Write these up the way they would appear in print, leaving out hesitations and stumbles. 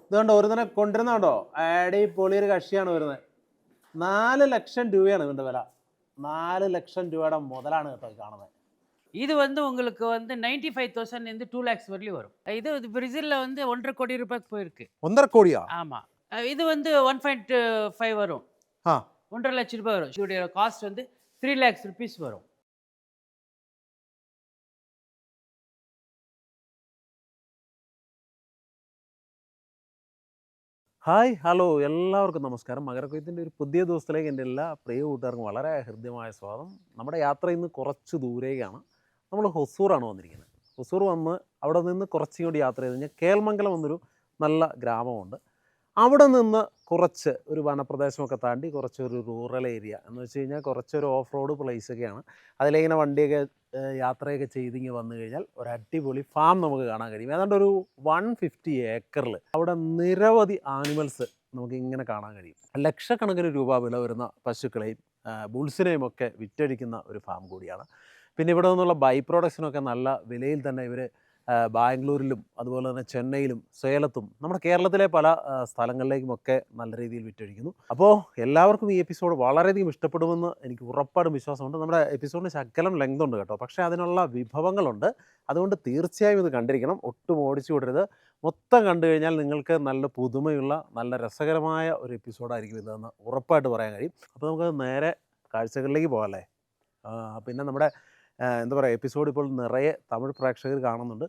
ഇതുകൊണ്ട് ഒരുതനെ കൊണ്ടിരുന്നുണ്ടോ അടിപൊളി ഒരു കക്ഷിയാണ് വരുന്നത്. 4 ലക്ഷം രൂപയാണ് ഇതിൻ്റെ വില. 4 ലക്ഷം രൂപയുടെ മുതലാണ് കേട്ടോ ഈ കാണുന്നത്. இது உங்களுக்கு 95,000 இருந்து 2 lakhs வரலையும் வரும். இது பிரேசில்ல 1.5 கோடி ரூபாய்க்கு போயிருக்கு. 1.5 கோடியா? ஆமா. இது 1.5 வரும். 1.5 லட்சம் ரூபாய் வரும். இதோட காஸ்ட் 3 lakhs rupees வரும். ഹായ് ഹലോ എല്ലാവർക്കും നമസ്കാരം. മകരക്കൊയ്ത്തിൻ്റെ ഒരു പുതിയ ദിവസത്തിലേക്ക് എൻ്റെ എല്ലാ പ്രിയ കൂട്ടുകാർക്കും വളരെ ഹൃദ്യമായ സ്വാഗതം. നമ്മുടെ യാത്ര ഇന്ന് കുറച്ച് ദൂരേക്കാണ്. നമ്മൾ ഹൊസൂറാണ് വന്നിരിക്കുന്നത്. ഹൊസൂർ വന്ന് അവിടെ നിന്ന് കുറച്ചും കൂടി യാത്ര ചെയ്ത് കഴിഞ്ഞാൽ കേൾമംഗലം എന്നൊരു നല്ല ഗ്രാമമുണ്ട്. അവിടെ നിന്ന് കുറച്ച് ഒരു വനപ്രദേശമൊക്കെ താണ്ടി കുറച്ചൊരു റൂറൽ ഏരിയ എന്ന് വെച്ച് കഴിഞ്ഞാൽ കുറച്ചൊരു ഓഫ് റോഡ് പ്ലേസൊക്കെയാണ്. അതിലിങ്ങനെ വണ്ടിയൊക്കെ യാത്രയൊക്കെ ചെയ്തിങ്ങനെ വന്നു കഴിഞ്ഞാൽ ഒരു അടിപൊളി ഫാം നമുക്ക് കാണാൻ കഴിയും. ഏതാണ്ട് ഒരു 150 ഏക്കറിൽ അവിടെ നിരവധി ആനിമൽസ് നമുക്ക് ഇങ്ങനെ കാണാൻ കഴിയും. ലക്ഷക്കണക്കിന് രൂപ വില വരുന്ന പശുക്കളെയും ബുൾസിനെയും ഒക്കെ വിറ്റഴിക്കുന്ന ഒരു ഫാം കൂടിയാണ്. പിന്നെ ഇവിടെ നിന്നുള്ള ബൈ പ്രൊഡക്ഷനൊക്കെ നല്ല വിലയിൽ തന്നെ ഇവർ ബാംഗ്ലൂരിലും അതുപോലെ തന്നെ ചെന്നൈയിലും സേലത്തും നമ്മുടെ കേരളത്തിലെ പല സ്ഥലങ്ങളിലേക്കുമൊക്കെ നല്ല രീതിയിൽ വിറ്റഴിക്കുന്നു. അപ്പോൾ എല്ലാവർക്കും ഈ എപ്പിസോഡ് വളരെയധികം ഇഷ്ടപ്പെടുമെന്ന് എനിക്ക് ഉറപ്പാടും വിശ്വാസമുണ്ട്. നമ്മുടെ എപ്പിസോഡിന് ശകലം ലെങ്ത് ഉണ്ട് കേട്ടോ, പക്ഷേ അതിനുള്ള വിഭവങ്ങളുണ്ട്. അതുകൊണ്ട് തീർച്ചയായും ഇത് കണ്ടിരിക്കണം, ഒട്ടും ഓടിച്ചു വിടരുത്. മൊത്തം കണ്ടു കഴിഞ്ഞാൽ നിങ്ങൾക്ക് നല്ല പുതുമയുള്ള നല്ല രസകരമായ ഒരു എപ്പിസോഡായിരിക്കും ഇതെന്ന് ഉറപ്പായിട്ട് പറയാൻ കഴിയും. അപ്പോൾ നമുക്ക് നേരെ കാഴ്ചകളിലേക്ക് പോകാമല്ലേ. പിന്നെ നമ്മുടെ എന്താ പറയുക, എപ്പിസോഡ് ഇപ്പോൾ നിറയെ തമിഴ് പ്രേക്ഷകർ കാണുന്നുണ്ട്.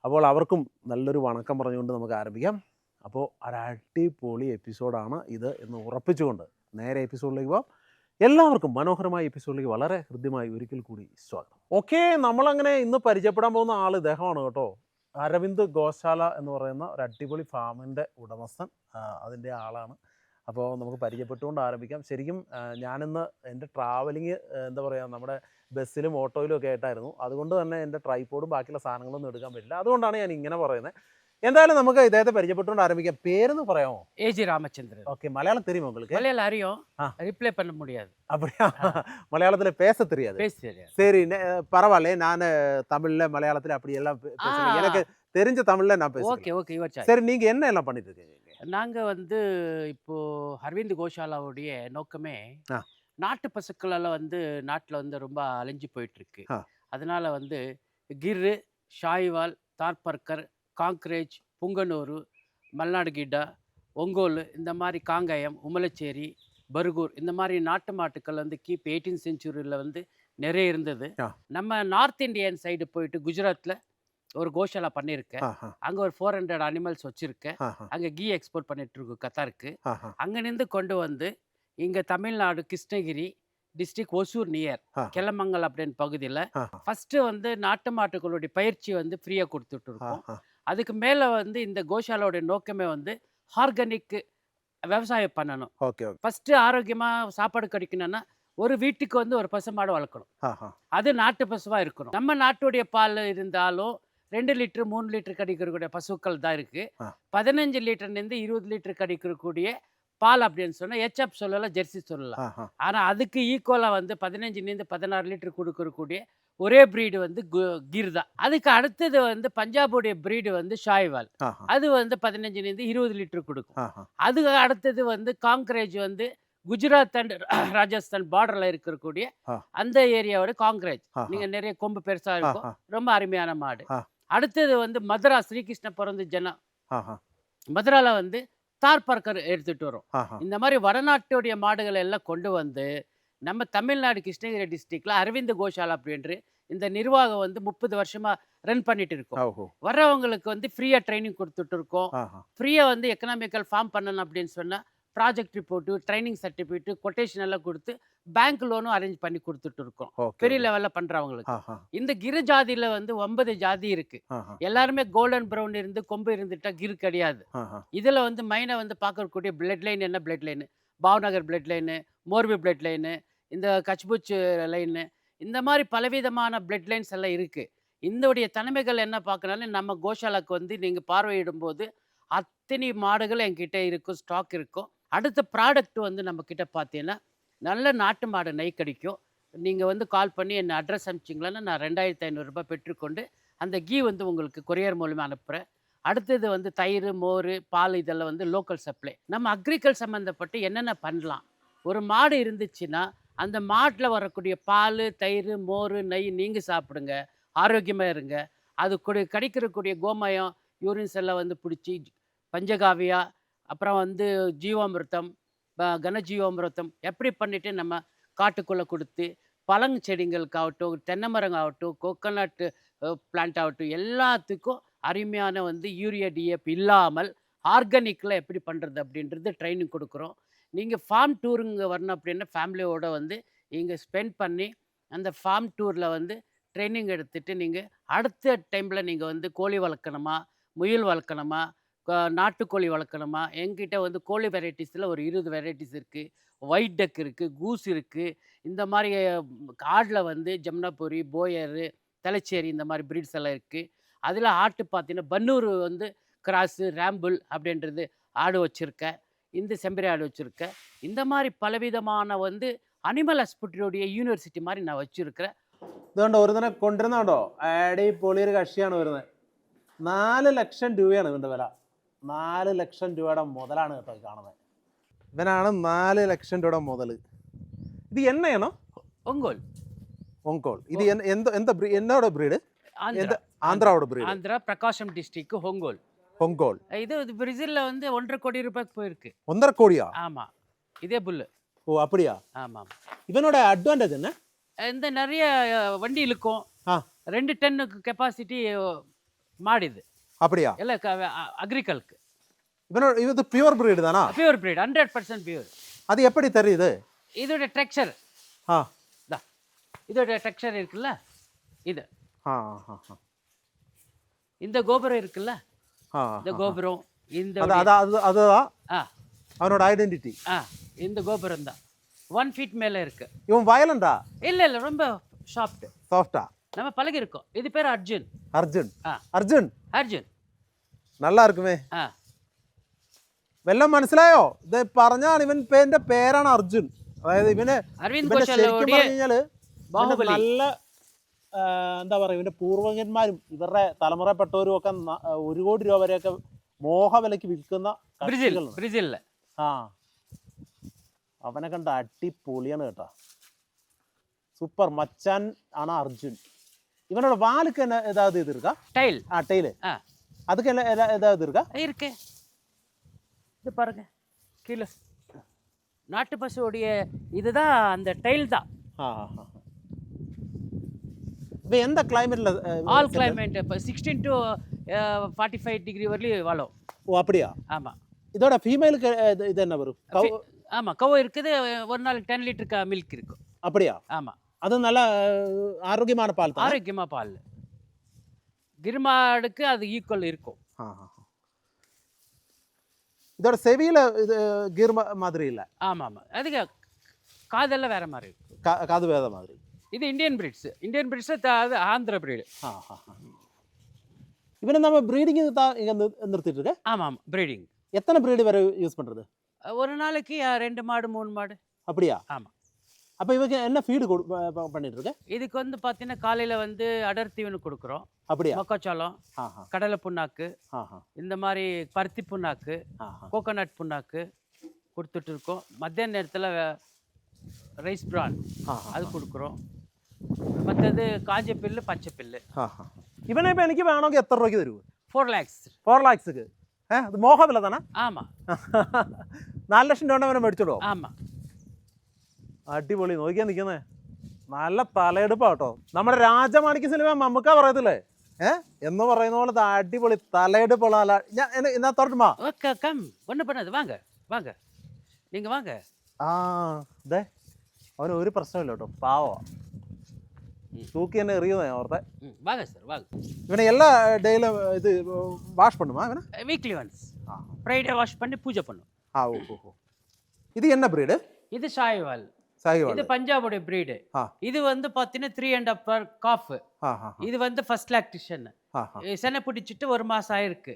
അപ്പോൾ അവർക്കും നല്ലൊരു വണക്കം പറഞ്ഞുകൊണ്ട് നമുക്ക് ആരംഭിക്കാം. അപ്പോൾ ഒരടിപൊളി എപ്പിസോഡാണ് ഇത് എന്ന് ഉറപ്പിച്ചുകൊണ്ട് നേരെ എപ്പിസോഡിലേക്ക് പോകാം. എല്ലാവർക്കും മനോഹരമായ എപ്പിസോഡിലേക്ക് വളരെ ഹൃദ്യമായി ഒരിക്കൽ കൂടി സ്വാഗതം. ഓക്കെ, നമ്മളങ്ങനെ ഇന്ന് പരിചയപ്പെടാൻ പോകുന്ന ആൾ ഇദ്ദേഹമാണ് കേട്ടോ. അരവിന്ദ് ഗോശാല എന്ന് പറയുന്ന ഒരു അടിപൊളി ഫാമിൻ്റെ ഉടമസ്ഥൻ, അതിൻ്റെ ആളാണ്. അപ്പോൾ നമുക്ക് പരിചയപ്പെട്ടുകൊണ്ട് ആരംഭിക്കാം. ശരിക്കും ഞാനിന്ന് എൻ്റെ ട്രാവലിങ് എന്താ പറയുക, നമ്മുടെ ബസ്സിലും ഓട്ടോയിലും ഒക്കെ ആയിട്ടായിരുന്നു. അതുകൊണ്ട് തന്നെ എൻ്റെ ട്രൈപോഡും ബാക്കിയുള്ള സാധനങ്ങളൊന്നും എടുക്കാൻ പറ്റില്ല. അതുകൊണ്ടാണ് ഞാൻ ഇങ്ങനെ പറയുന്നത്. എന്തായാലും നമുക്ക് ഇദ്ദേഹത്തെ പരിചയപ്പെട്ടുകൊണ്ട് ആരംഭിക്കാം. പേരെന്ന് പറയാമോ? ஏஜி ராமச்சந்திரன். ஓகே, மலையாளம் தெரியுமா உங்களுக்கு? மலையாளம் அறியும், ரிப்ளை பண்ண முடியாது. அப்படியா? மலையாளத்துல பேச தெரியாது? பேச தெரியாது. சரி, பரவாயில்ல. நான் தமிழ்ல மலையாளத்துல அப்படி எல்லாம் பேசுறேன். எனக்கு தெரிஞ்ச தமிழ்ல நான் பேசுறேன். ஓகே ஓகே, இவர் சரி, நீங்க என்ன எல்லாம் பண்ணிட்டு இருக்கீங்க? நாங்க இப்போ அரவிந்த் கோஷாலாவுடைய நோக்கமே நாட்டு பசுக்களெல்லாம் நாட்டில் ரொம்ப அழிஞ்சு போயிட்டு இருக்கு. அதனால கிர்ரு, ஷாய்வால், தார்பர்கர், காங்க்ரேஜ், புங்கனூரு, மல்நாடு கிட்டா, ஒங்கோல், இந்த மாதிரி காங்கயம், உமலச்சேரி, பர்கூர், இந்த மாதிரி நாட்டு மாட்டுக்கள் கிபி 18th century நிறைய இருந்தது. நம்ம நார்த் இந்தியன் சைடு போயிட்டு குஜராத்தில் ஒரு கோஷாலா பண்ணியிருக்கேன். அங்கே ஒரு 400 அனிமல்ஸ் வச்சுருக்கேன். அங்கே கீ எக்ஸ்போர்ட் பண்ணிட்டு இருக்கு கத்தாருக்கு. அங்கேருந்து கொண்டு இங்கே தமிழ்நாடு கிருஷ்ணகிரி டிஸ்ட்ரிக்ட் ஒசூர் நியர் கெலமங்கல் அப்படின்னு பகுதியில் ஃபஸ்ட்டு நாட்டு மாட்டுக்களுடைய பயிற்சி ஃப்ரீயாக கொடுத்துட்டு இருக்கோம். அதுக்கு மேலே இந்த கோஷாலாவுடைய நோக்கமே ஆர்கானிக் விவசாயம் பண்ணணும். ஃபஸ்ட்டு ஆரோக்கியமாக சாப்பாடு கிடைக்கணும்னா ஒரு வீட்டுக்கு ஒரு பசு மாடு வளர்க்கணும். அது நாட்டு பசுவாக இருக்கணும். நம்ம நாட்டுடைய பால் இருந்தாலும் 2 லிட்டர் 3 லிட்டர் கிடைக்கக்கூடிய பசுக்கள் தான் இருக்குது. 15 லிட்டர்லேருந்து 20 லிட்டர் கிடைக்கக்கூடிய பால் அப்படின்னு சொன்னால் ஹெச்எப் சொல்லலாம், ஜெர்சி சொல்லலாம். ஆனால் அதுக்கு ஈக்குவலாக 15லேருந்து 16 லிட்டர் கொடுக்கக்கூடிய ஒரே ப்ரீடு கிர் தான். அதுக்கு அடுத்தது பஞ்சாபுடைய ப்ரீடு ஷாய்வால். அது 15லேருந்து 20 லிட்டர் கொடுக்கும். அதுக்கு அடுத்தது காங்க்ரேஜ் குஜராத் அண்ட் ராஜஸ்தான் பார்டரில் இருக்கக்கூடிய அந்த ஏரியாவோட காங்க்ரேஜ். நீங்கள் நிறைய கொம்பு பெருசாக இருக்கும், ரொம்ப அருமையான மாடு. அடுத்தது மதுரா, ஸ்ரீகிருஷ்ண பிறந்த ஜனம், மதுராவில் தார்பர்கர் எடுத்துகிட்டு வரும். இந்த மாதிரி வடநாட்டுடைய மாடுகளை எல்லாம் கொண்டு நம்ம தமிழ்நாடு கிருஷ்ணகிரி டிஸ்ட்ரிக்டில் அரவிந்த் கோஷாலா அப்படின்ற இந்த நிர்வாகம் 30 வருஷமாக ரன் பண்ணிட்டு இருக்கோம். வர்றவங்களுக்கு ஃப்ரீயாக ட்ரைனிங் கொடுத்துட்டு இருக்கோம். ஃப்ரீயாக எக்கனாமிக்கல் ஃபார்ம் பண்ணணும் அப்படின்னு சொன்னால் project report, training certificate, quotation எல்லாம் கொடுத்து பேங்க் லோனும் அரேஞ்ச் பண்ணி கொடுத்துட்டு இருக்கோம் பெரிய லெவலில் பண்ணுறவங்களுக்கு. இந்த கிரு ஜாதியில் 9 ஜாதி இருக்கு. எல்லாருமே கோல்டன் ப்ரௌன் இருந்து கொம்பு இருந்துட்டா கிரு கிடையாது. இதில் மைனை பார்க்கக்கூடிய பிளட் லைன் என்ன blood line, Bhavnagar blood line, Morbi blood line, இந்த கச்புச் லைனு, இந்த மாதிரி பலவிதமான பிளட் லைன்ஸ் எல்லாம் இருக்குது. இதோடைய தனிமைகள் என்ன பார்க்கனாலும் நம்ம கோஷாலாக்கு நீங்கள் பார்வையிடும் போது அத்தனை மாடுகள் என்கிட்ட இருக்கும், ஸ்டாக் இருக்கும். அடுத்த ப்ராடக்ட் நம்ம கிட்ட பார்த்தீங்கன்னா நல்ல நாட்டு மாடு நெய் கிடைக்கும். நீங்கள் கால் பண்ணி என்ன அட்ரஸ் அனுப்பிச்சிங்களன்னா நான் 2500 ரூபாய் பெற்றுக்கொண்டு அந்த கீ உங்களுக்கு கொரியர் மூலமாக அனுப்புகிறேன். அடுத்தது வந்து தயிர், மோர், பால் இதெல்லாம் வந்து லோக்கல் சப்ளை. நம்ம அக்ரிகல்ச்சர் சம்மந்தப்பட்டு என்னென்ன பண்ணலாம்? ஒரு மாடு இருந்துச்சுன்னா, அந்த மாட்ல வரக்கூடிய பால், தயிர், மோர், நெய் நீங்க சாப்பிடுங்க. ஆரோக்கியமா இருங்க. அது கிடைக்கிறக்கூடிய கோமயம், யூரின்ஸ் எல்லாம் வந்து புடிச்சு பஞ்சகாவியா, அப்புறம் வந்து ஜீவாமிர்தம், கனஜீவாமிர்தம் எப்படி பண்ணிட்டு நம்ம காட்டுக்குள்ள குடுத்து, பழஞ்செடிகளுக்காகட்டும், தென்னை மரம் ஆகட்டும், கோகனட் பிளான்ட் ஆகட்டும், எல்லாத்துக்கும் அருமையான வந்து யூரியா, டிஏபி இல்லாமல் ஆர்கானிக்ல எப்படி பண்றது அப்படின்றது ட்ரெய்னிங் குடுக்குறோம். நீங்க ஃபார்ம் டூருங்க வரணும் அப்படின்னா, ஃபேமிலியோட வந்து இங்க ஸ்பெண்ட் பண்ணி, அந்த ஃபார்ம் டூர்ல வந்து ட்ரெய்னிங் எடுத்துட்டு, நீங்க அடுத்த டைம்ல நீங்க வந்து கோழி வளர்க்கணுமா, முயல் வளர்க்கணுமா, நாட்டுக்கோழி வளர்க்கணுமா, என்கிட்ட வந்து கோழி வெரைட்டீஸ்ல ஒரு 20 வெரைட்டீஸ் இருக்கு. ஒயிட் டக் இருக்கு, கூஸ் இருக்கு. இந்த மாரி ஆட்ல வந்து ஜமுனாபுரி, போயரு, தலச்சேரி இந்த மாரி ப்ரீட்ஸ் எல்லாம் இருக்கு. அதில ஆட்டு பார்த்தீங்கன்னா, பன்னூர் வந்து கிராஸு, ரேம்பிள் அப்படின்றது ஆடு வச்சிருக்கேன். இந்த செம்பரி ஆடு வச்சிருக்கேன். இந்த மாரி பலவிதமான வந்து அனிமல் ஹாஸ்பிட்டலுடைய യൂണിവേഴ്സിറ്റി மாரி நான் வச்சிருக்கிறேன். ഇതുകൊണ്ട് ഒരുതനെ കൊണ്ടുവരുന്നുണ്ടോ? അടിപൊളി ഒരു കക്ഷിയാണ് വരുന്നത്. 4 ലക്ഷം രൂപയാണ് ഇതിൻ്റെ വില. 4 ലക്ഷം രൂപയുടെ മുതലാണ് കേട്ടോ ഈ കാണുന്നത്. ഇവനാണ് 4 ലക്ഷം രൂപയുടെ മുതൽ. ഇത് എണ്ണയാണോ? ஒங்கோல். ഒങ്കോൾ. ഇത് എന്നോட ബ്രീഡ്? ஆந்திரா. ആന്ധ്രാவோட ബ്രീഡ്. ஆந்திரா பிரகாசம் டிஸ்ட்ரிக்ட் ஒங்கோல். ഒങ്കോൾ. இது பிரேசில்ல வந்து 1.5 கோடி ரூபாய்க்கு போயிருக்கு. 1.5 கோடியா? ஆமா. இதே புல்லு. ஓ அப்படியா? ஆமாம். இவனோட அட்வான்டேஜ் என்ன? இந்த நெறைய வண்டி இழுக்கும். ஆ. 2 டன்னுக்கு கெப்பாசிட்டி மாடு இது. அப்படியா? எல்லாம் அக்ரிகல்க்கு. இது பியூர் பிரீடு தானா? Pure breed 100% pure. அது எப்படி தெரியுது? இதோட டெக்ஸ்சர். ஆ. தா. இதோட டெக்ஸ்சர் இருக்குல்ல? இது. ஆ ஆ ஆ. இந்த கோபுரம் இருக்குல்ல? ஆ. இந்த கோபுரம் இந்த அதுதான் ஆ. அவனோட ஐடென்டிட்டி. ஆ. இந்த கோபுரம் தான். 1 ஃபீட் மேல இருக்கு. இவன் வயலண்டா? இல்ல ரொம்ப சாஃப்ட். சாஃப்டா? நம்ம பழகி இருக்கோம். இது பேர் அர்ஜுன். அர்ஜுன். ஆ. அர்ஜுன். அர்ஜுன். நல்லா இருக்குமே. ആ. വല്ലതും മനസ്സിലായോ? ഇത് പറഞ്ഞാൽ ഇവന്റെ പേരാണ് അർജുൻ. അതായത് ഇവന് അരവിന്ദ് ഇവന്റെ ശരിക്കും ഘോഷാലോടെ പറഞ്ഞു കഴിഞ്ഞാല് ബാഹുബലി. നല്ല എന്താ പറയുക, ഇവന്റെ പൂർവ്വജന്മാരും ഇവരുടെ തലമുറപ്പെട്ടവരും ഒക്കെ 1 കോടി രൂപ വരെയൊക്കെ മോഹവിലയ്ക്ക് വിൽക്കുന്ന കക്ഷികളുണ്ട്. ബ്രസീലില്. ആ, അവനെ കണ്ട അടിപൊളിയാണ് കേട്ടോ. സൂപ്പർ മച്ചാൻ ആണ് അർജുൻ. இவனோட வாலுக்கு என்ன ஏதாவது இது இருக்கா? டைல். டெய்லு. ஆ. அதுக்கு என்ன ஏதாவது இருக்கா? இருக்கு. இது பாருங்க கீழே நாட்டு பசுவோடைய இதுதான் அந்த டைல் தான். இப்போ எந்த கிளைமேட்ல? All climate. இப்போ 16 to 45 டிகிரி வரலையும் வாழும். ஓ அப்படியா? ஆமாம். இதோட ஃபீமேலுக்கு இது என்ன வரும்? ஆமாம், கவு இருக்குது. ஒரு நாளைக்கு 10 லிட்டருக்கு மில்க் இருக்கும். அப்படியா? ஆமாம். அது நல்ல ஆரோக்கியமான பால் தான். ஆரோக்கியமாக பால். கிருமாடுக்கு அது ஈக்குவல் இருக்கும். இதோட செவியில இது கீர் மாதிரி இல்லை. ஆமாம் ஆமாம். அதுக்கு காதெல்லாம் வேற மாதிரி இருக்கும். காது வேத மாதிரி. இது இந்தியன் பிரீட்ஸ். இந்தியன் பிரீட்ஸ் அது ஆந்திரா பிரீடு. இவனை நம்ம ப்ரீடிங் இங்கே நிறுத்திட்டு இருக்க? ஆமாம் ஆமாம், ப்ரீடிங். எத்தனை ப்ரீடு வரை யூஸ் பண்ணுறது? ஒரு நாளைக்கு 2 மாடு 3 மாடு. அப்படியா? ஆமாம். அப்போ இவங்க என்ன ஃபீடு பண்ணிட்டு இருக்க? இதுக்கு வந்து பார்த்தீங்கன்னா காலையில் வந்து அடர் தீவனம் கொடுக்குறோம். அப்படியா? மக்காச்சோளம், கடலை புண்ணாக்கு, இந்த மாதிரி பருத்தி புண்ணாக்கு, கோகோனட் புண்ணாக்கு கொடுத்துட்டு இருக்கோம். மத்தியான நேரத்தில் ரைஸ் பிரான் அது கொடுக்குறோம். மற்றது காஞ்ச பில்லு, பச்சை பில்லு. இவனை இப்போ எனக்கு வேണമെങ്കിൽ എത്ര രൂപയ്ക്ക് തരുമോ? 4 lakhs. 4 lakhsക്ക്. അത് മോഹവില தானே? ஆமாம். 4 ലക്ഷം രൂപ അവനെ മേടിച്ചോളൂ. ஆமாம். അടിപൊളി. നോക്കിയാൽ നിൽക്കുന്നേ നല്ല തലയെടുപ്പാ കേട്ടോ. നമ്മുടെ രാജമാണിക്യ സിനിമ മമ്മൂക്ക പറയത്തില്ലേ, എന്ന് പറയുന്ന പോലെ അടിപൊളി തലയെടുപ്പുള്ള ഞാൻ ഇതിനകത്തോട്ടുമാ. கம் ஒன்றும் பண்ணாது, வாங்க வாங்க, நீங்கள் வாங்க. ആ അതെ, അവന് ഒരു പ്രശ്നമില്ല കേട്ടോ, പാവോ. തൂക്കി തന്നെ എറിയുന്നേ ഓർത്തെ. வாங்க சார் வாங்க. இவனை எல்லா டெய்லியும் இது வாஷ் பண்ணுமா இவனை? Weekly once. ஃப்ரைடே வாஷ் பண்ணி பூஜை பண்ணும். ஓஹோ. இது என்ன பிரீடு? இது சாய்வால். இது பஞ்சாபோட பிரீடு. இது வந்து பார்த்தீங்கன்னா 3.5 காஃப். இது வந்து ஃபர்ஸ்ட் லாக்டேஷன். செனை பிடிச்சிட்டு 1 மாசம் ஆயிருக்கு.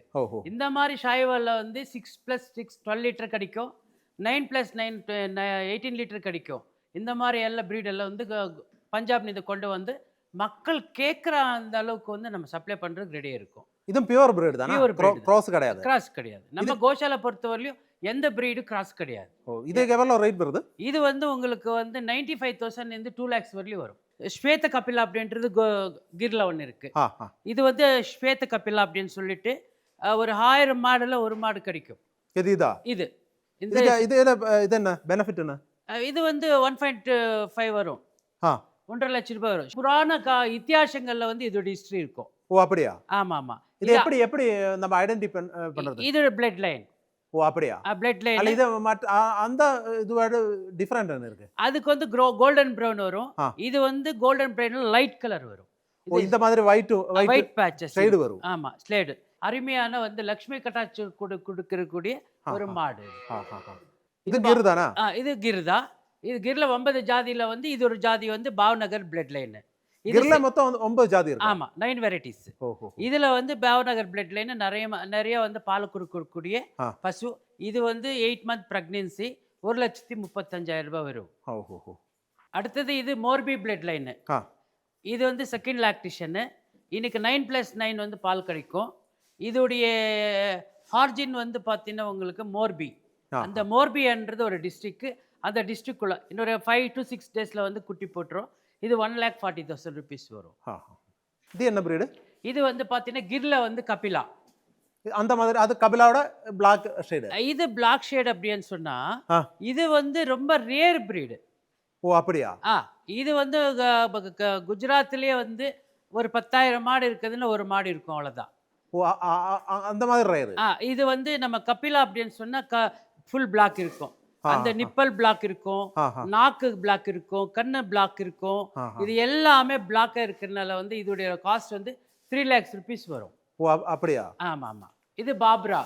இந்த மாதிரி ஷாய்வால்ல வந்து 6+6 12 லிட்டர் கிடைக்கும். 9+9 18 லிட்டர் கிடைக்கும். இந்த மாதிரி எல்லா பிரீடெல்லாம் வந்து பஞ்சாப் இது கொண்டு வந்து மக்கள் கேட்குற அந்த அளவுக்கு வந்து நம்ம சப்ளை பண்ணுறதுக்கு ரெடியாக இருக்கும். இதுவும் பியூர் பிரீடு தானே, Pure breed தான். கிராஸ் கிடையாது. கிராஸ் கிடையாது. நம்ம கோஷாலை பொறுத்தவரையிலும் எந்த பிரீடு கிராஸ் கிடையாது. ஓ இதுக்கு எவ்வளோ ரேட் வருது? இது வந்து உங்களுக்கு வந்து 95,000 இருந்து 2 lakhs வரலையும் வரும். ஸ்வேத கபிலா அப்படின்றது கிர்ல ஒன்று இருக்கு. ஆ ஆ இது வந்து ஸ்வேத கபிலா அப்படின்னு சொல்லிட்டு ஒரு 1000 மாடுல ஒரு மாடு கிடைக்கும். இது இதா? இது இந்த இது இது என்ன பெனிஃபிட் என்ன? இது வந்து 1.5 வரும். ஆ 1.5 லட்சம் ரூபாய் வரும். புராண இத்தியாசங்கள்ல வந்து இதோட ஹிஸ்டரி இருக்கும். ஓ அப்படியா? ஆமா ஆமா. இது எப்படி எப்படி நம்ம ஐடென்டிஃபை பண்றது? இது பிளட் லைன். ஓ அப்படியா? Blood line. அல்ல இது அந்த இதுவோட டிஃபரெண்ட் என்ன இருக்கு? அதுக்கு வந்து கோல்டன் பிரவுன் வரும். ஆ. இது வந்து கோல்டன் பிரவுன்ல லைட் கலர் வரும். ஓ இந்த மாதிரி ஒயிட் பேட்சஸ் சைடு வரும். ஆமா ஸ்லேடு. அருமையான வந்து லக்ஷ்மி கட்டாட்சி கொடுக்கக்கூடிய ஒரு மாடு. இது கிர் தானா? இது கிர் தான். இது கிர்ல 9 ஜாதியில வந்து இது ஒரு ஜாதி வந்து பாவ்நகர் பிளட் லைன். கிர்ல மொத்தம் 9 ஜாதி இருக்கு. ஆமா 9 வெரைட்டிஸ். ஓஹோ. இதுல வந்து பாவ்நகர் பிளட் லைன் நிறைய வந்து பால் கொடுக்கக்கூடிய பசு. இது வந்து 8 month பிரெக்னன்சி 1,35,000 ரூபாய் வரும். ஓஹோ. அடுத்தது இது மோர்பி பிளட் லைன். இது வந்து செகண்ட் லாக்டேஷன். இன்னைக்கு 9+9 வந்து பால் கிடைக்கும். இதோடைய ஆர்ஜின் வந்து பார்த்தீங்கன்னா உங்களுக்கு மோர்பி. அந்த மோர்பின்றது ஒரு டிஸ்ட்ரிக்ட். அந்த டிஸ்ட்ரிக்ட்குள்ள இன்னொரு 5 to 6 daysல வந்து குட்டி போட்டுரும். இது 1,40,000 rupees வரும். இது என்ன பிரீடு? இது வந்து பார்த்தீங்கன்னா கிர்ல வந்து கபிலா. அந்த மாதிரி அது கபிலாவோட பிளாக் ஷேடு. இது பிளாக் ஷேட் அப்படின்னு சொன்னா இது வந்து ரொம்ப ரேர் பிரீடு. ஓ அப்படியா? இது வந்து குஜராத்லயே வந்து ஒரு 10,000 மாடு இருக்குதுன்னு ஒரு மாடு இருக்கும் அவ்வளவுதான். ஓ அந்த மாதிரி ரேர். இது வந்து நம்ம கபிலா அப்படின்னு சொன்னா ஃபுல் பிளாக் இருக்கும். அந்த நிப்பல் பிளாக் இருக்கும், நாக்கு பிளாக் இருக்கும், கண்ணு பிளாக் இருக்கும். இது எல்லாமே பிளாக்கா இருக்கிறதுனால வந்து இதோடைய காஸ்ட் வந்து 3 lakhs rupees வரும். ஓ அப்படியா? ஆமா ஆமா. இது பாப்ரா.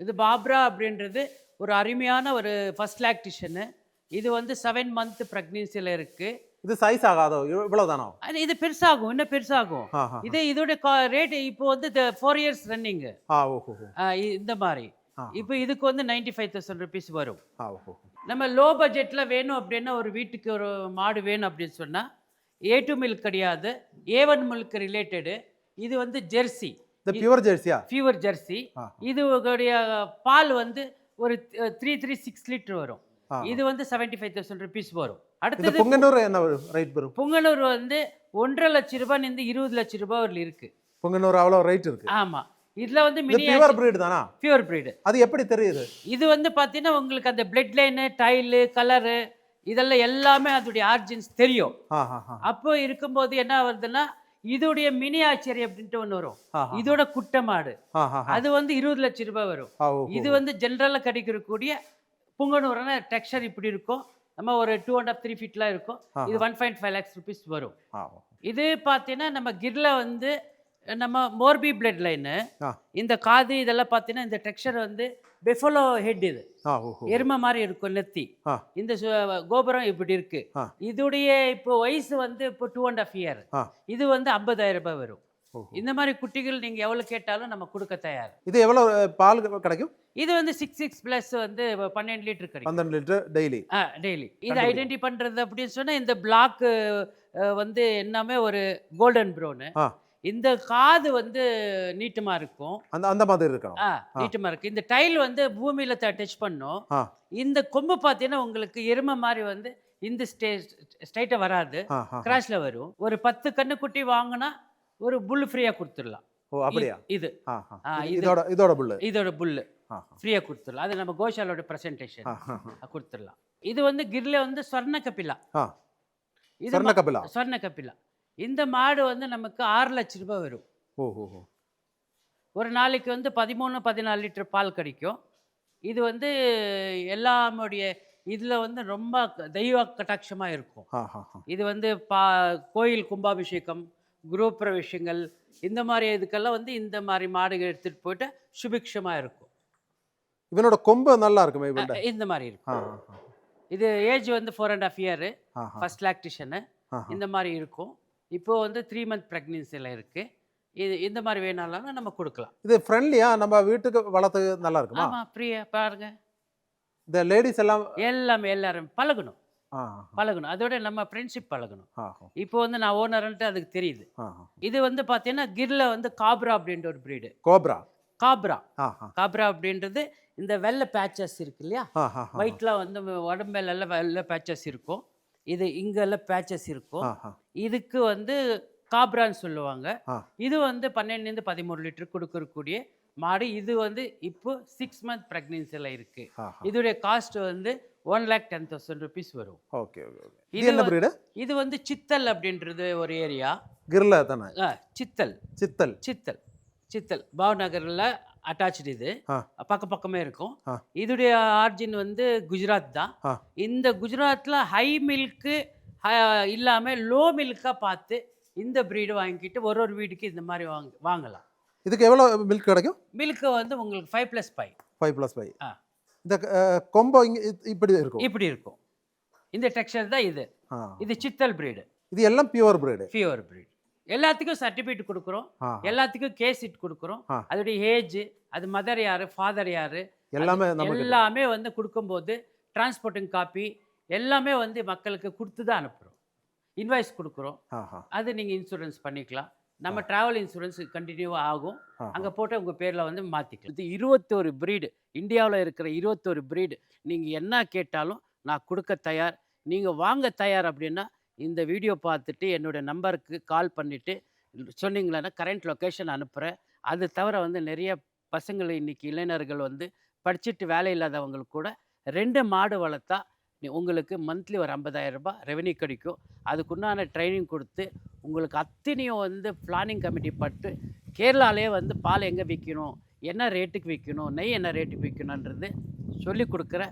இது பாப்ரா அப்படின்றது ஒரு அருமையான ஒரு ஃபர்ஸ்ட் லாக்டேஷன். இது வந்து 7 month பிரெக்னன்சில இருக்கு. இது சைஸ் ஆகாதோ? இவ்வளவுதானோ? இது பெருசாகும், இன்னும் பெருசாகும். இதோட ரேட் இப்போ வந்து 4 years ரன்னிங். இந்த மாதிரி இப்போ இதுக்கு வந்து 95,000 rupees வரும். நம்ம லோ பட்ஜெட்ல வேணும் அப்படின்னா ஒரு வீட்டுக்கு ஒரு மாடு வேணும் அப்படின்னு சொன்னா A2 மில்க் கிடையாது, A1 மில்க் ரிலேட்டடு. இது வந்து ஜெர்சி. பியூர் ஜெர்சியா? Pure Jersey. இது பால் வந்து ஒரு 336 லிட்டர் வரும். இது வந்து 75,000 rupees வரும். அடுத்தது பொங்கனூர் என்ன ரேட் வரும்? பொங்கனூர் வந்து 1.5 லட்சம் ரூபாய் இருந்து 20 லட்சம் ரூபாய் வரல இருக்கு. பொங்கனூர் அவ்வளவு ரேட் இருக்கு. ஆமா. இதுல வந்து பியூர் பிரீட் தானா? Pure breed. அது எப்படி தெரியுது? இது வந்து பாத்தீங்கன்னா உங்களுக்கு அந்த பிளட் லைன், டைல், கலர் இதெல்லாம் எல்லாமே அதோட ஆரிஜின்ஸ் தெரியும். அப்போ இருக்கும்போது என்ன வருதுன்னா இதோடைய மினியாச்சரி அப்படின்ட்டு ஒன்று வரும். இதோட குட்டை மாடு அது வந்து 20 லட்சம் ரூபாய் வரும். இது வந்து ஜென்ரலா கிடைக்கக்கூடிய புங்கனூரான டெக்ஸ்சர் இப்படி இருக்கும். நம்ம ஒரு 2.5-3 feetலாம் இருக்கும். இது 1.5 lakhs rupees வரும். இது பார்த்தீங்கன்னா நம்ம கிர்ல வந்து நம்ம மோர்பி பிளட் லைனு. இந்த காது இதெல்லாம் பார்த்தீங்கன்னா இந்த டெக்ஸ்சர் வந்து பெஃபலோ ஹெட். இது எருமை மாதிரி இருக்கும் நெத்தி. இந்த கோபுரம் இப்படி இருக்கு. இதோடைய இப்போ வயசு வந்து இப்போ 2.5 years. இது வந்து 50,000 ரூபாய் வரும். இந்த மாதிரி குட்டிகள் நீங்க எவ்வளவு கேட்டாலும் நம்ம கொடுக்க தயார். இது எவ்வளவு பால் கிடைக்கும்? இது வந்து 6+ வந்து 12 லிட்டர் கிடைக்கும். 12 லிட்டர் டெய்லி. டெய்லி. இது ஐடென்டி பண்றது அப்படின்னு சொன்னா இந்த பிளாக் வந்து எல்லாமே ஒரு கோல்டன் ப்ரௌன். இந்த காது வந்து நீட்டமா இருக்கும். அந்த மாதிரி இருக்கும். நீட்டமா இருக்கு. இந்த டைல் வந்து பூமியில டச் பண்ணும். இந்த கொம்பு பார்த்தீங்கன்னா உங்களுக்கு எருமை மாதிரி வந்து இந்த ஸ்ட்ரைட்டா வராது, கிராஷ்ல வரும். ஒரு 10 கண்ணுக்குட்டி வாங்கினா ஒரு புல் ஃப்ரீயா கொடுத்துடலாம். ஓ அப்படியா? இது இதோட புல் ஃப்ரீயா கொடுத்துடலாம். அது நம்ம கோஷாலோட பிரசன்டேஷன் கொடுத்துடலாம். இது வந்து கிர்ல வந்து ஸ்வர்ண கபிலா. ஸ்வர்ண கபிலா. இந்த மாடு வந்து நமக்கு 6 லட்சம் ரூபாய் வரும். ஒரு நாளைக்கு வந்து 13-14 லிட்டர் பால் கிடைக்கும். இது வந்து எல்லாமுடைய இதுல வந்து ரொம்ப தெய்வ கட்டாட்சமா இருக்கும். இது வந்து கோயில் கும்பாபிஷேகம், குருப்பிரவேசங்கள் இந்த மாதிரி இதுக்கெல்லாம் வந்து இந்த மாதிரி மாடுகள் எடுத்துட்டு போயிட்டு சுபிக்ஷமா இருக்கும். இவனோட கொம்பு நல்லா இருக்குமே? இந்த மாதிரி இருக்கும். இது ஏஜ் வந்து 4.5 years ஃபர்ஸ்ட் லாக்டேஷன். இந்த மாதிரி இருக்கும். இப்போ வந்து 3 month பிரெக்னன்சில இருக்கு. இது இந்த மாதிரி வேணாலும் நம்ம கொடுக்கலாம். இது ஃப்ரெண்ட்லியா நம்ம வீட்டுக்கு வளர்த்து நல்லா இருக்குமா? ஆமா ஃப்ரீயா பாருங்க. இந்த லேடிஸ் எல்லாரும் எல்லாரும் பழகணும். பழகணும். அதோட நம்ம ஃப்ரெண்ட்ஷிப் பழகணும். ஆஹா. இப்போ வந்து நான் ஓனர்ன்ட்டு அதுக்கு தெரியுது. ஆஹா. இது வந்து பார்த்தீங்கன்னா, கிர்ல வந்து காப்ரா அப்படின்ற ஒரு ப்ரீடு. கோப்ரா. காப்ரா. ஆஹா. காப்ரா அப்படின்றது இந்த வெள்ளை பேட்சஸ் இருக்கு இல்லையா? ஆஹாஹா. ஒயிட்லாம் வந்து உடம்பேலலாம் வெள்ளை பேட்சஸ் இருக்கும். இது இங்கெல்லாம் பேட்சஸ் இருக்கும். ஆஹா. இதுக்கு வந்து காப்ரான்னு சொல்லுவாங்க. ஆ. இது வந்து 12லேருந்து 13 லிட்டர் குடுக்கக்கூடிய மாடு. இது வந்து இப்போ 6 மந்த் பிரெக்னன்சில இருக்கு. ஆஹா. இதோடைய காஸ்ட் வந்து ₹1,10,000 வரும். Okay, okay, okay. இது இது என்ன வ பிரீடு? இது வந்து சித்தல் அப்படின்றது ஒரு ஏரியா. கிர்ல தானே? சித்தல். சித்தல். சித்தல். சித்தல். பாவ்நகர்ல அட்டாச்டு இது. ஆ. பக்கமே இருக்கும். ஆ. இதுடைய ஆரிஜின் வந்து குஜராத் தான். ஆ. இந்த குஜராத்ல ஹை மில்க் இல்லாம லோ மில்க்கா பார்த்து இந்த பிரீடு வாங்கிக்கிட்டு ஒரு வீட்டுக்கு இந்த மாதிரி வாங்கலாம். இதுக்கு எவ்வளோ மில்க் கிடைக்கும்? மில்க் வந்து உங்களுக்கு 5+5. 5+5. ஆ. இந்த கொம்போ இங்க இப்படி இருக்கும். இப்படி இருக்கும். இந்த டெக்ஸ்சர் தான் இது. ஆ. இது சித்தல் பிரீடு. இது எல்லாம் பியூர் பிரீடு. Pure breed. எல்லாத்துக்கும் சர்டிஃபிகேட் குடுக்குறோம். ஆ. எல்லாத்துக்கும் கேசிட் குடுக்குறோம். ஆ. அதோடைய ஏஜ், அது மதர் யாரு, ஃபாதர் யாரு, எல்லாமே நமக்கு எல்லாமே வந்து குடுக்கும்போது டிரான்ஸ்போர்ட்டிங் காப்பி எல்லாமே வந்து மக்களுக்கு குடுத்து தான் அனுப்புறோம். இன்வாய்ஸ் குடுக்குறோம். ஆஹா. அது நீங்க இன்சூரன்ஸ் பண்ணிக்கலாம். நம்ம டிராவல் இன்சூரன்ஸ் கண்டினியூவா ஆகும். ஆஹா. அங்க போட்டு உங்க பேர்ல வந்து மாத்திக்கலாம். இது 21 பிரீடு. இந்தியாவுல இருக்கிற 21 பிரீடு. நீங்க என்ன கேட்டாலும் நான் குடுக்க தயார். நீங்க வாங்க தயார் அப்படின்னா, இந்த வீடியோ பார்த்துட்டு என்னோட நம்பருக்கு கால் பண்ணிட்டு சொன்னீங்கன்னா கரண்ட் லொகேஷன் அனுப்புறேன். அது தவிர வந்து நிறைய பசங்கள் இன்னைக்கு இளைஞர்கள் வந்து படிச்சுட்டு வேலை இல்லாதவங்களுக்கு கூட 2 மாடு வளர்த்தா உங்களுக்கு மந்த்லி ஒரு ₹50,000 ரெவென்யூ கிடைக்கும். அதுக்குண்டான ட்ரைனிங் கொடுத்து உங்களுக்கு அத்தனையும் வந்து பிளானிங் கமிட்டி பட்டு கேரளாலே வந்து பால் எங்கே விற்கணும், என்ன ரேட்டுக்கு விற்கணும், நெய் என்ன ரேட்டுக்கு விற்கணுன்றது சொல்லிக் கொடுக்குற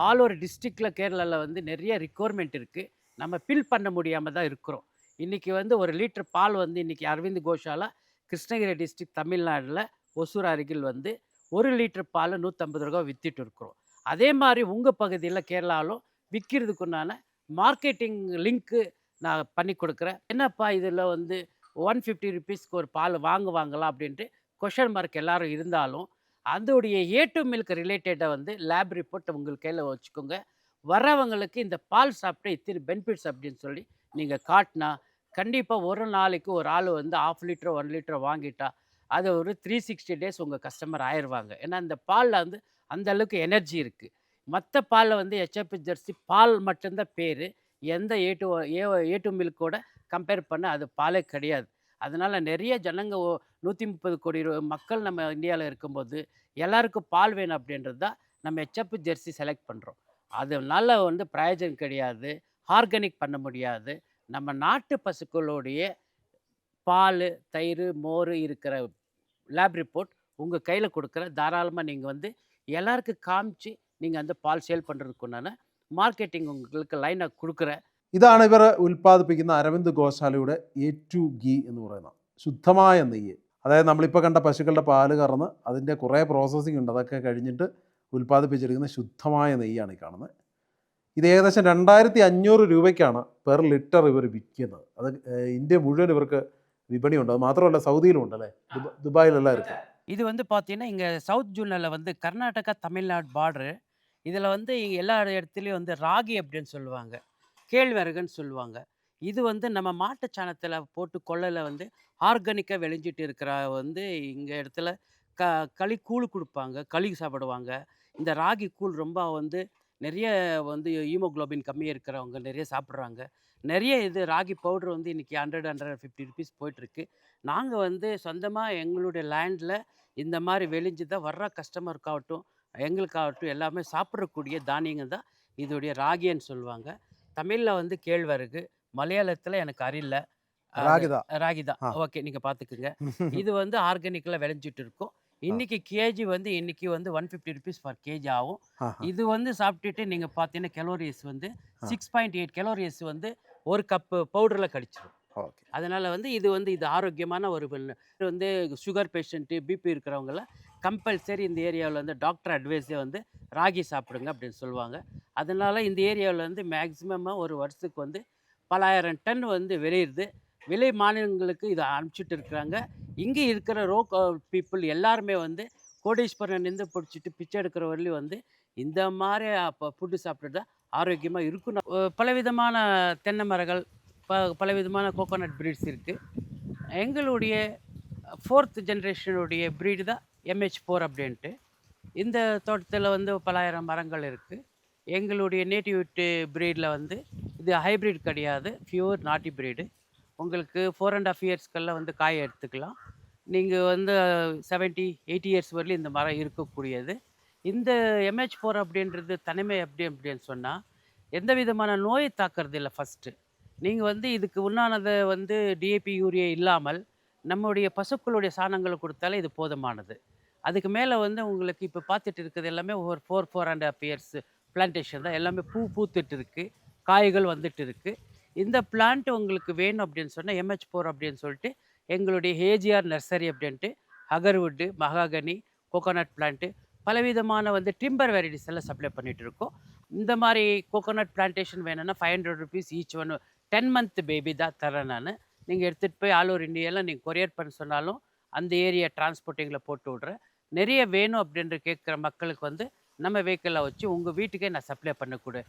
ஆல் ஓவர் டிஸ்ட்ரிக்டில் கேரளாவில் வந்து நிறைய ரிக்குவயர்மெண்ட் இருக்குது. நம்ம ஃபில் பண்ண முடியாமல் தான் இருக்கிறோம். இன்றைக்கி வந்து ஒரு லிட்டர் பால் வந்து இன்றைக்கி அரவிந்த் கோஷாலா கிருஷ்ணகிரி டிஸ்ட்ரிக்ட் தமிழ்நாட்டில் ஒசூர் அருகில் வந்து 1 லிட்டர் பால் ₹150 விற்றுட்டு இருக்கிறோம். அதே மாதிரி உங்கள் பகுதியில் கேரளாவிலும் விற்கிறதுக்குண்டான மார்க்கெட்டிங் லிங்க்கு நான் பண்ணி கொடுக்குறேன். என்னப்பா இதில் வந்து ₹150க்கு ஒரு பால் வாங்கலாம் அப்படின்ட்டு கொஷன் மார்க் எல்லாரும் இருந்தாலும் அதோடைய A to மில்க் ரிலேட்டடாக வந்து லேப் ரிப்போர்ட் உங்கள் கையில் வச்சுக்கோங்க. வரவங்களுக்கு இந்த பால் சாப்பிட்டு இத்தனை பெனிஃபிட்ஸ் அப்படின்னு சொல்லி நீங்கள் காட்டினா கண்டிப்பாக ஒரு நாளைக்கு ஒரு ஆள் வந்து 1/2 லிட்டர் 1 லிட்டர் வாங்கிட்டா அது ஒரு 360 டேஸ் உங்கள் கஸ்டமர் ஆயிடுவாங்க. ஏன்னா இந்த பாலில் வந்து அந்த அளவுக்கு எனர்ஜி இருக்குது. மற்ற பாலில் வந்து HF ஜெர்சி பால் மட்டும்தான் பேர். எந்த ஏ டு மில்கோட கம்பேர் பண்ண அது பாலே கிடையாது. அதனால் நிறைய ஜனங்க 130 கோடி மக்கள் நம்ம இந்தியாவில் இருக்கும்போது எல்லாருக்கும் பால் வேணும் அப்படின்றது தான் நம்ம HF ஜெர்சி செலக்ட் பண்ணுறோம். அதனால வந்து பிரயோஜனம் கிடையாது. ஆர்கானிக் பண்ண முடியாது. நம்ம நாட்டு பசுக்களுடைய பால், தயிர், மோர் இருக்கிற லேப் ரிப்போர்ட் உங்கள் கையில் கொடுக்குறேன். தாராளமாக நீங்கள் வந்து எல்லாருக்கும் காமிச்சு நீங்கள் அந்த பால் சேல் பண்ணுறதுக்குண்டான മാർക്കറ്റിംഗ് உங்களுக்கு ലൈനാ കൊടുക്കുറേ. ഇതാണ് ഇവർ ഉൽപ്പാദിപ്പിക്കുന്ന അരവിന്ദ് ഗോശാലയുടെ A2 ഗീ എന്ന് പറയുന്ന ശുദ്ധമായ നെയ്യ്. അതായത് നമ്മളിപ്പോൾ കണ്ട പശുക്കളുടെ പാല് കറന്ന് അതിൻ്റെ കുറേ പ്രോസസ്സിംഗ് ഉണ്ട്. അതൊക്കെ കഴിഞ്ഞിട്ട് ഉൽപ്പാദിപ്പിച്ചെടുക്കുന്ന ശുദ്ധമായ നെയ്യാണ് ഈ കാണുന്നത്. ഇത് ഏകദേശം 2500 രൂപയ്ക്കാണ് പെർ ലിറ്റർ ഇവർ വിൽക്കുന്നത്. അത് ഇന്ത്യ മുഴുവൻ ഇവർക്ക് വിപണിയുണ്ട്. അത് മാത്രമല്ല സൗദിയിലും ഉണ്ട് അല്ലേ, ദുബായിലെല്ലാം ഇருக்கு. இது வந்து பார்த்தீங்கன்னா இங்கே சவுத் ஜூனில் வந்து கர்நாடகா தமிழ்நாடு பார்டரு. இதில் வந்து எல்லா இடத்துலையும் வந்து ராகி அப்படின்னு சொல்லுவாங்க, கேழ்வரகுன்னு சொல்லுவாங்க. இது வந்து நம்ம மாட்டு சாணத்தில் போட்டு கொள்ளையில் வந்து ஆர்கானிக்காக விளைஞ்சிட்டு இருக்கிற வந்து இங்கே இடத்துல களி கூழ் கொடுப்பாங்க, களி சாப்பிடுவாங்க. இந்த ராகி கூழ் ரொம்ப வந்து நிறைய வந்து ஹீமோக்ளோபின் கம்மியாக இருக்கிறவங்க நிறைய சாப்பிட்றாங்க. நிறைய இது ராகி பவுட்ரு வந்து இன்றைக்கி 100-150 ருபீஸ் போயிட்டுருக்கு. நாங்கள் வந்து சொந்தமாக எங்களுடைய லேண்டில் இந்த மாதிரி விளைஞ்சு தான் வர்ற கஸ்டமருக்காகட்டும் எங்களுக்காகட்டும் எல்லாமே சாப்பிடக்கூடிய தானியங்கள் தான் இதோடைய ராகின்னு சொல்லுவாங்க. தமிழில் வந்து கேழ்வரகு, மலையாளத்தில் எனக்கு அறியல. ராகி தான். ஓகே, நீங்கள் பார்த்துக்குங்க. இது வந்து ஆர்கானிக்கில் விளைஞ்சிட்டு இருக்கும். இன்னைக்கு கேஜி வந்து இன்னைக்கு வந்து 150 ருபீஸ் பர் கேஜி ஆகும். இது வந்து சாப்பிட்டுட்டு நீங்கள் பார்த்தீங்கன்னா கலோரிஸ் வந்து 6.8 கலோரிஸ் வந்து ஒரு கப்பு பவுடரில் கடிச்சிடும். அதனால் வந்து இது ஆரோக்கியமான ஒரு வந்து சுகர் பேஷண்ட்டு, பிபி இருக்கிறவங்களாம் கம்பல்சரி இந்த ஏரியாவில் வந்து டாக்டர் அட்வைஸே வந்து ராகி சாப்பிடுங்க அப்படின்னு சொல்லுவாங்க. அதனால் இந்த ஏரியாவில் வந்து மேக்ஸிமமாக ஒரு வருஷத்துக்கு வந்து பலாயிரம் டன் வந்து விளையுது. வெளி மாநிலங்களுக்கு இதை அனுப்பிச்சிட்டு இருக்கிறாங்க. இங்கே இருக்கிற பீப்புள் எல்லாருமே வந்து கோடீஸ்வரன் நின்று பிடிச்சிட்டு பிச்சை எடுக்கிற வரலையும் வந்து இந்த மாதிரி ஃபுட்டு சாப்பிட்டுட்டு தான் ஆரோக்கியமாக இருக்கும். பலவிதமான தென்னை மரங்கள், பலவிதமான கோகோனட் ப்ரீட்ஸ் இருக்குது. எங்களுடைய 4th ஜென்ரேஷனுடைய ப்ரீடு தான் MH4 அப்படின்ட்டு. இந்த தோட்டத்தில் வந்து பலாயிரம் மரங்கள் இருக்குது. எங்களுடைய நேட்டிவிட்டி ப்ரீடில் வந்து இது ஹைப்ரிட் கிடையாது, பியூர் நாட்டி ப்ரீடு. உங்களுக்கு 4.5 இயர்ஸ்க்கெல்லாம் வந்து காய் எடுத்துக்கலாம். நீங்கள் வந்து 70-80 இயர்ஸ் வரலையும் இந்த மரம் இருக்கக்கூடியது. இந்த MH4 அப்படின்றது தனிமை அப்படின்னு சொன்னால் எந்த விதமான நோயை தாக்குறது இல்லை. ஃபஸ்ட்டு நீங்கள் வந்து இதுக்கு உண்டானதை வந்து டிஏபி யூரியா இல்லாமல் நம்முடைய பசுக்களுடைய சாணங்களை கொடுத்தாலே இது போதுமானது. அதுக்கு மேலே வந்து உங்களுக்கு இப்போ பார்த்துட்டு இருக்கிறது எல்லாமே ஒரு 4.5 இயர்ஸ் பிளான்டேஷன் தான். எல்லாமே பூத்துட்டு இருக்குது, காய்கள் வந்துட்டு இருக்குது. இந்த பிளான்ட் உங்களுக்கு வேணும் அப்படின்னு சொன்னால் MH4 அப்படின்னு சொல்லிட்டு எங்களுடைய ஏஜிஆர் நர்சரி அப்படின்ட்டு அகர்வுட்டு, மகாகனி, கோகோனட் பிளான்ட்டு பலவிதமான வந்து டிம்பர் வெரைட்டிஸ் எல்லாம் சப்ளை பண்ணிகிட்டு இருக்கோம். இந்த மாதிரி கோகோனட் பிளான்டேஷன் வேணும்னா 500 rupees each one. 10 month baby தான் தரேன் நான். நீங்கள் எடுத்துகிட்டு போய் ஆல் ஓவர் இந்தியாவில் நீங்கள் கொரியர் பண்ண சொன்னாலும் அந்த ஏரியா டிரான்ஸ்போர்ட்டிங்கில் போட்டு விட்றேன். நிறைய வேணும் அப்படின்ற கேட்குற மக்களுக்கு வந்து நம்ம வெஹிக்கிளை வச்சு உங்கள் வீட்டுக்கே நான் சப்ளை பண்ணக்கூடிய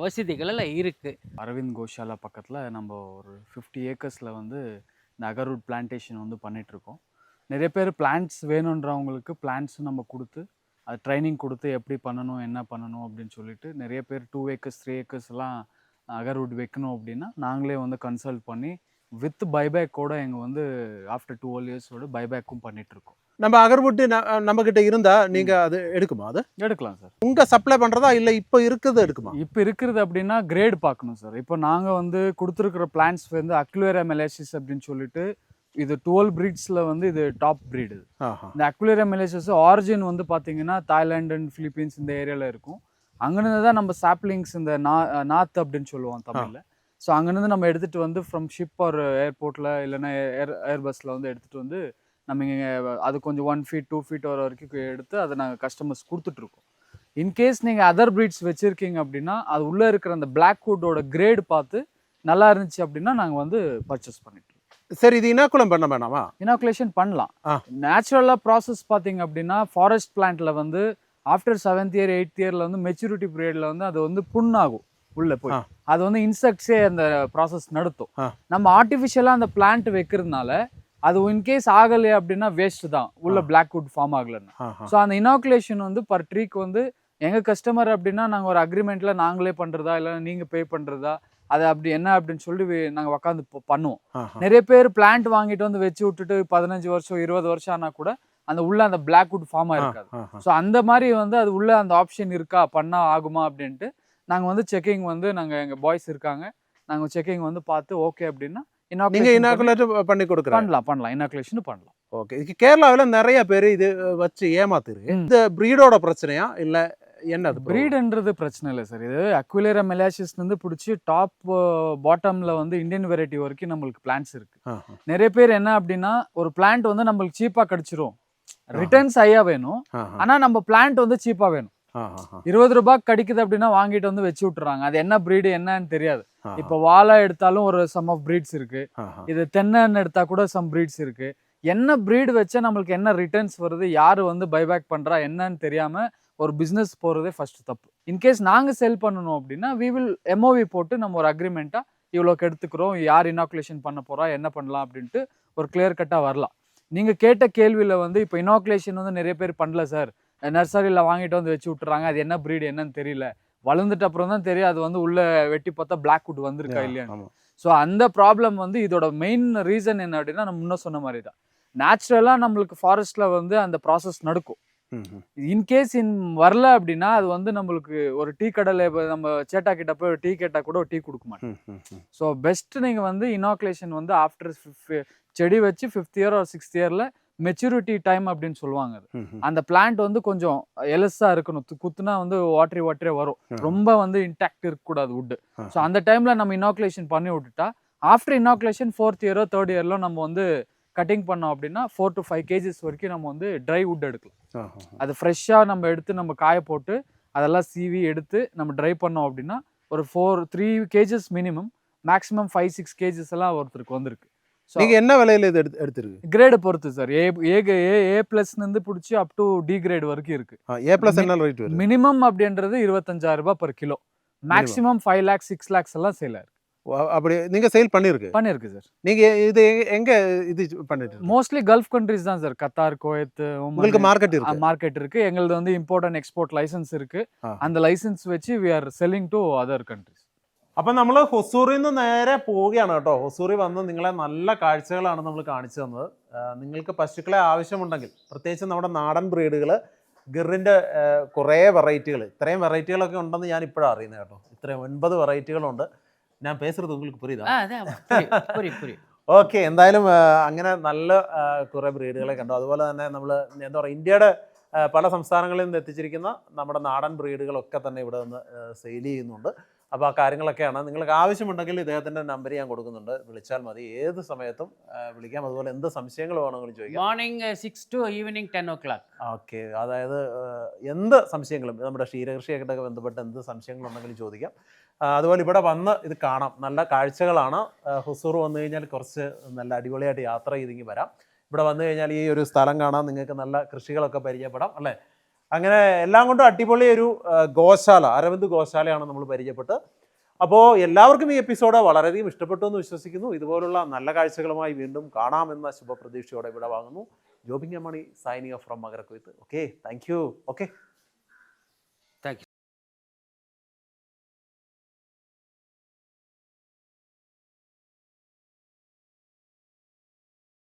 வசதிகள் எல்லாம் இருக்குது. அரவிந்த் கோஷாலா பக்கத்தில் நம்ம ஒரு 50 ஏக்கர்ஸில் வந்து இந்த அகர்வுட் பிளான்டேஷன் வந்து பண்ணிகிட்ருக்கோம். நிறைய பேர் பிளான்ட்ஸ் வேணுன்றவங்களுக்கு பிளான்ட்ஸும் நம்ம கொடுத்து அது ட்ரைனிங் கொடுத்து எப்படி பண்ணணும், என்ன பண்ணணும் அப்படின்னு சொல்லிட்டு நிறைய பேர் 2 ஏக்கர்ஸ் 3 ஏக்கர்ஸ்லாம் அகர்வுட் வைக்கணும் அப்படின்னா நாங்களே வந்து கன்சல்ட் பண்ணி வித் பைபேக்கோட எங்கள் வந்து ஆஃப்டர் 12 இயர்ஸோட பைபேக்கும் பண்ணிகிட்ருக்கோம். நம்ம அகர்வுட்டு நம்மக்கிட்ட இருந்தால் நீங்கள் அது எடுக்குமா? அது எடுக்கலாம் சார். உங்கள் சப்ளை பண்ணுறதா இல்லை இப்போ இருக்கிறது எடுக்குமா? இப்போ இருக்கிறது அப்படின்னா கிரேட் பார்க்கணும் சார். இப்போ நாங்கள் வந்து கொடுத்துருக்குற பிளான்ட்ஸ் வந்து அக்வேரியா மெலேசிஸ் அப்படின்னு சொல்லிட்டு இது 12 ப்ரீட்ஸில் வந்து இது டாப் ப்ரீடு. இந்த அக்வேரியா மெலேசிஸ் ஆரிஜின் வந்து பார்த்தீங்கன்னா தாய்லாந்து அண்ட் பிலிப்பீன்ஸ் இந்த ஏரியாவில் இருக்கும். அங்கேருந்து தான் நம்ம சாப்லிங்ஸ் இந்த நாத் அப்படின்னு சொல்லுவோம் தமிழில். ஸோ அங்கேருந்து நம்ம எடுத்துகிட்டு வந்து ஃப்ரம் ஷிப் ஒரு ஏர்போர்ட்டில் இல்லைன்னா ஏர் பஸ்ஸில் வந்து எடுத்துகிட்டு வந்து நம்ம இங்கே அது கொஞ்சம் 1 feet 2 feet வர வரைக்கும் எடுத்து அதை நாங்கள் கஸ்டமர்ஸ் கொடுத்துட்ருக்கோம். இன்கேஸ் நீங்கள் அதர் ப்ரீட்ஸ் வச்சுருக்கீங்க அப்படின்னா அது உள்ளே இருக்கிற அந்த பிளாக்வுட்டோட கிரேடு பார்த்து நல்லா இருந்துச்சு அப்படின்னா நாங்கள் வந்து பர்ச்சேஸ் பண்ணிட்டுருக்கோம். சரி, இது இனாக்குலம் பண்ண வேணாமா? இனாகுலேஷன் பண்ணலாம். நேச்சுரலாக ப்ராசஸ் பார்த்தீங்க அப்படின்னா ஃபாரஸ்ட் பிளான்ட்டில் வந்து ஆஃப்டர் 7th year 8th yearல வந்து மெச்சூரிட்டி பீரியடில் வந்து அது வந்து புண்ணாகும் உள்ளே போய். அது வந்து இன்செக்ட்ஸே அந்த ப்ராசஸ் நடத்தும். நம்ம ஆர்டிஃபிஷியலாக அந்த பிளான்ட் வைக்கிறதுனால அது இன்கேஸ் ஆகலையே அப்படின்னா வேஸ்ட் தான், உள்ள பிளாக்வுட் ஃபார்ம் ஆகலைன்னு. ஸோ அந்த இனாகுலேஷன் வந்து பர் ட்ரீக்கு வந்து எங்கள் கஸ்டமர் அப்படின்னா நாங்கள் ஒரு அக்ரிமெண்ட்டில் நாங்களே பண்ணுறதா இல்லை நீங்கள் பே பண்ணுறதா அது அப்படி என்ன அப்படின்னு சொல்லி நாங்கள் உட்காந்து பண்ணுவோம். நிறைய பேர் பிளான்ட் வாங்கிட்டு வந்து வச்சு விட்டுட்டு 15 வருஷம் 20 வருஷம் ஆனால் கூட அந்த உள்ள அந்த பிளாக்வுட் ஃபார்ம் ஆயிருக்காது. ஸோ அந்த மாதிரி வந்து அது உள்ள அந்த ஆப்ஷன் இருக்கா, பண்ணா ஆகுமா அப்படின்ட்டு நாங்கள் வந்து செக்கிங் வந்து நாங்கள் எங்கள் பாய்ஸ் இருக்காங்க, நாங்கள் செக்கிங் வந்து பார்த்து ஓகே அப்படின்னா பண்ணி கொடுக்குறோம். பண்ணலாம் இனாகுலேஷன் பண்ணலாம். ஓகே. கேரளாவில் நிறைய பேர் இது வச்சு ஏமாத்துருக்கு. இந்த ப்ரீடோட பிரச்சனையா இல்லை என்னது? ப்ரீடுன்றது பிரச்சனை இல்லை சார். இது அக்வேரியா மெலேசிஸ்லேருந்து பிடிச்சி டாப் பாட்டமில் வந்து இந்தியன் வெரைட்டி வரைக்கும் நம்மளுக்கு பிளான்ட்ஸ் இருக்குது. நிறைய பேர் என்ன அப்படின்னா ஒரு பிளான்ட் வந்து நம்மளுக்கு சீப்பாக கிடச்சிரும், ரிட்டர்ன்ஸ் ஹையாக வேணும், ஆனால் நம்ம பிளான்ட் வந்து சீப்பாக வேணும். 20 ரூபாய்க்கு கிடைக்குது அப்படின்னா வாங்கிட்டு வந்து வச்சு விட்டுறாங்க. அது என்ன ப்ரீடு என்னன்னு தெரியாது. இப்போ வாழை எடுத்தாலும் ஒரு சம் ஆஃப் ப்ரீட்ஸ் இருக்கு, இது தென்னைன்னு எடுத்தா கூட சம் ப்ரீட்ஸ் இருக்கு. என்ன ப்ரீடு வச்சா நம்மளுக்கு என்ன ரிட்டர்ன்ஸ் வருது, யாரு வந்து பைபேக் பண்றா என்னன்னு தெரியாம ஒரு பிஸ்னஸ் போறதே ஃபர்ஸ்ட் தப்பு. இன்கேஸ் நாங்க செல் பண்ணணும் அப்படின்னா வி வில் MOV போட்டு நம்ம ஒரு அக்ரிமெண்ட்டா இவ்வளோக்கு எடுத்துக்கிறோம், யார் இனாகுலேஷன் பண்ண போறா என்ன பண்ணலாம் அப்படின்ட்டு ஒரு கிளியர் கட்டா வரலாம். நீங்க கேட்ட கேள்வியில வந்து இப்போ இனாகுலேஷன் வந்து நிறைய பேர் பண்ணல சார், நர்சரியில் வாங்கிட்டு வந்து வச்சு விட்டுறாங்க, அது என்ன ப்ரீடு என்னன்னு தெரியல, வளர்ந்துட்ட அப்புறம் தான் தெரியும் அது வந்து உள்ள வெட்டி பார்த்தா பிளாக்வுட் வந்திருக்கா இல்லையான்னு. ஸோ அந்த ப்ராப்ளம் வந்து இதோட மெயின் ரீசன் என்ன அப்படின்னா நம்ம முன்ன சொன்ன மாதிரி தான், நேச்சுரலாக நம்மளுக்கு ஃபாரஸ்ட்ல வந்து அந்த ப்ராசஸ் நடக்கும். இன்கேஸ் வரல அப்படின்னா அது வந்து நம்மளுக்கு ஒரு டீ கடையில் இப்போ நம்ம சேட்டா கிட்ட போய் டீ கேட்டால் கூட டீ கொடுக்க மாட்டோம். ஸோ பெஸ்ட் நீங்கள் வந்து இனாகுலேஷன் வந்து ஆஃப்டர் செடி வச்சு 5th year or 6th yearல மெச்சூரிட்டி டைம் அப்படின்னு சொல்லுவாங்க. அந்த பிளான்ட் வந்து கொஞ்சம் எலஸா இருக்கணும், குத்துனா வந்து வாட்டரே வரும், ரொம்ப வந்து இன்டாக்ட் இருக்கக்கூடாது வுட். ஸோ அந்த டைம்ல நம்ம இனாகுலேஷன் பண்ணி விட்டுட்டா after inoculation 4th year 3rd yearல நம்ம வந்து கட்டிங் பண்ணோம் அப்படின்னா 4 to 5 kgs வரைக்கும் நம்ம வந்து ட்ரை வுட் எடுக்கலாம். அது ஃப்ரெஷ்ஷாக நம்ம எடுத்து நம்ம காய போட்டு அதெல்லாம் சீவி எடுத்து நம்ம ட்ரை பண்ணோம் அப்படின்னா ஒரு 3 kgs மினிமம், மேக்ஸிமம் 5-6 kgs எல்லாம் ஒருத்தருக்கு வந்திருக்கு. நீங்க என்ன விலையில இது எடுத்துருக்கு? கிரேட் பொறுத்து சார். A+ இருந்து பிடிச்சி அப் டு D கிரேட் வரைக்கும் இருக்கு. A+ என்ன ரேட் வரும்? மினிமம் அப்படின்றது 25,000 ரூபாய் per kilo. Maximum 5 lakhs 6 lakhs எல்லாம் சேல் ஆயிருக்கு. அப்படி நீங்கள் சேல் பண்ணியிருக்கு? பண்ணியிருக்கு சார். நீங்கள் இது எங்கே இது பண்ணிட்டு இருக்கீங்க? மோஸ்ட்லி கல்ஃப் கண்ட்ரிஸ் தான் சார். கத்தார், குவைத், உங்களுக்கு மார்க்கெட் இருக்கு? மார்க்கெட் இருக்கு. எங்களது வந்து இம்போர்ட் அண்ட் எக்ஸ்போர்ட் லைசன்ஸ் இருக்கு. அந்த லைசன்ஸ் വെച്ച് we are selling to other countries. അപ്പം നമ്മൾ ഹൊസൂറിൽ നിന്ന് നേരെ പോവുകയാണ് കേട്ടോ. ഹൊസൂറിൽ വന്ന് നിങ്ങളെ നല്ല കാഴ്ചകളാണ് നമ്മൾ കാണിച്ചു തന്നത്. നിങ്ങൾക്ക് പശുക്കളെ ആവശ്യമുണ്ടെങ്കിൽ പ്രത്യേകിച്ച് നമ്മുടെ നാടൻ ബ്രീഡുകൾ ഗിറിൻ്റെ കുറേ വെറൈറ്റികൾ, ഇത്രയും വെറൈറ്റികളൊക്കെ ഉണ്ടെന്ന് ഞാൻ ഇപ്പോഴാണ് അറിയുന്നത് കേട്ടോ. ഇത്രയും 9 വെറൈറ്റികളുണ്ട്. ഞാൻ പേசுறது உங்களுக்கு புரியுதா? அதான் புரியுது. ഓക്കെ, എന്തായാലും അങ്ങനെ നല്ല കുറേ ബ്രീഡുകളെ കണ്ടു. അതുപോലെ തന്നെ നമ്മൾ എന്താ പറയുക, ഇന്ത്യയുടെ പല സംസ്ഥാനങ്ങളിൽ നിന്ന് എത്തിച്ചിരിക്കുന്ന നമ്മുടെ നാടൻ ബ്രീഡുകളൊക്കെ തന്നെ ഇവിടെ നിന്ന് സെയിൽ ചെയ്യുന്നുണ്ട്. അപ്പോൾ ആ കാര്യങ്ങളൊക്കെയാണ്. നിങ്ങൾക്ക് ആവശ്യമുണ്ടെങ്കിൽ ഇദ്ദേഹത്തിൻ്റെ നമ്പർ ഞാൻ കൊടുക്കുന്നുണ്ട്, വിളിച്ചാൽ മതി. ഏത് സമയത്തും വിളിക്കാം. അതുപോലെ എന്ത് സംശയങ്ങൾ വേണമെങ്കിലും ചോദിക്കാം. Morning 6 to evening 10 o'clock. Okay, അതായത് എന്ത് സംശയങ്ങളും നമ്മുടെ ക്ഷീരകൃഷിയൊക്കെ ബന്ധപ്പെട്ട് എന്ത് സംശയങ്ങളുണ്ടെങ്കിലും ചോദിക്കാം. അതുപോലെ ഇവിടെ വന്ന് ഇത് കാണാം. നല്ല കാഴ്ചകളാണ്. ഹൊസൂർ വന്നു കഴിഞ്ഞാൽ കുറച്ച് നല്ല അടിപൊളിയായിട്ട് യാത്ര ചെയ്തെങ്കിൽ വരാം. ഇവിടെ വന്നു കഴിഞ്ഞാൽ ഈ ഒരു സ്ഥലം കാണാം, നിങ്ങൾക്ക് നല്ല കൃഷികളൊക്കെ പരിചയപ്പെടാം അല്ലേ. അങ്ങനെ എല്ലാം കൊണ്ടും അടിപൊളി ഒരു ഗോശാല, അരവിന്ദ് ഗോശാലയാണ് നമ്മൾ പരിചയപ്പെട്ട്. അപ്പോൾ എല്ലാവർക്കും ഈ എപ്പിസോഡ് വളരെയധികം ഇഷ്ടപ്പെട്ടു എന്ന് വിശ്വസിക്കുന്നു. ഇതുപോലുള്ള നല്ല കാഴ്ചകളുമായി വീണ്ടും കാണാമെന്ന ശുഭപ്രതീക്ഷയോടെ ഇവിടെ വാങ്ങുന്നു. Jobin M Mani signing off from മകരക്കൊയ്ത്ത്. Okay, thank you. ഓക്കെ.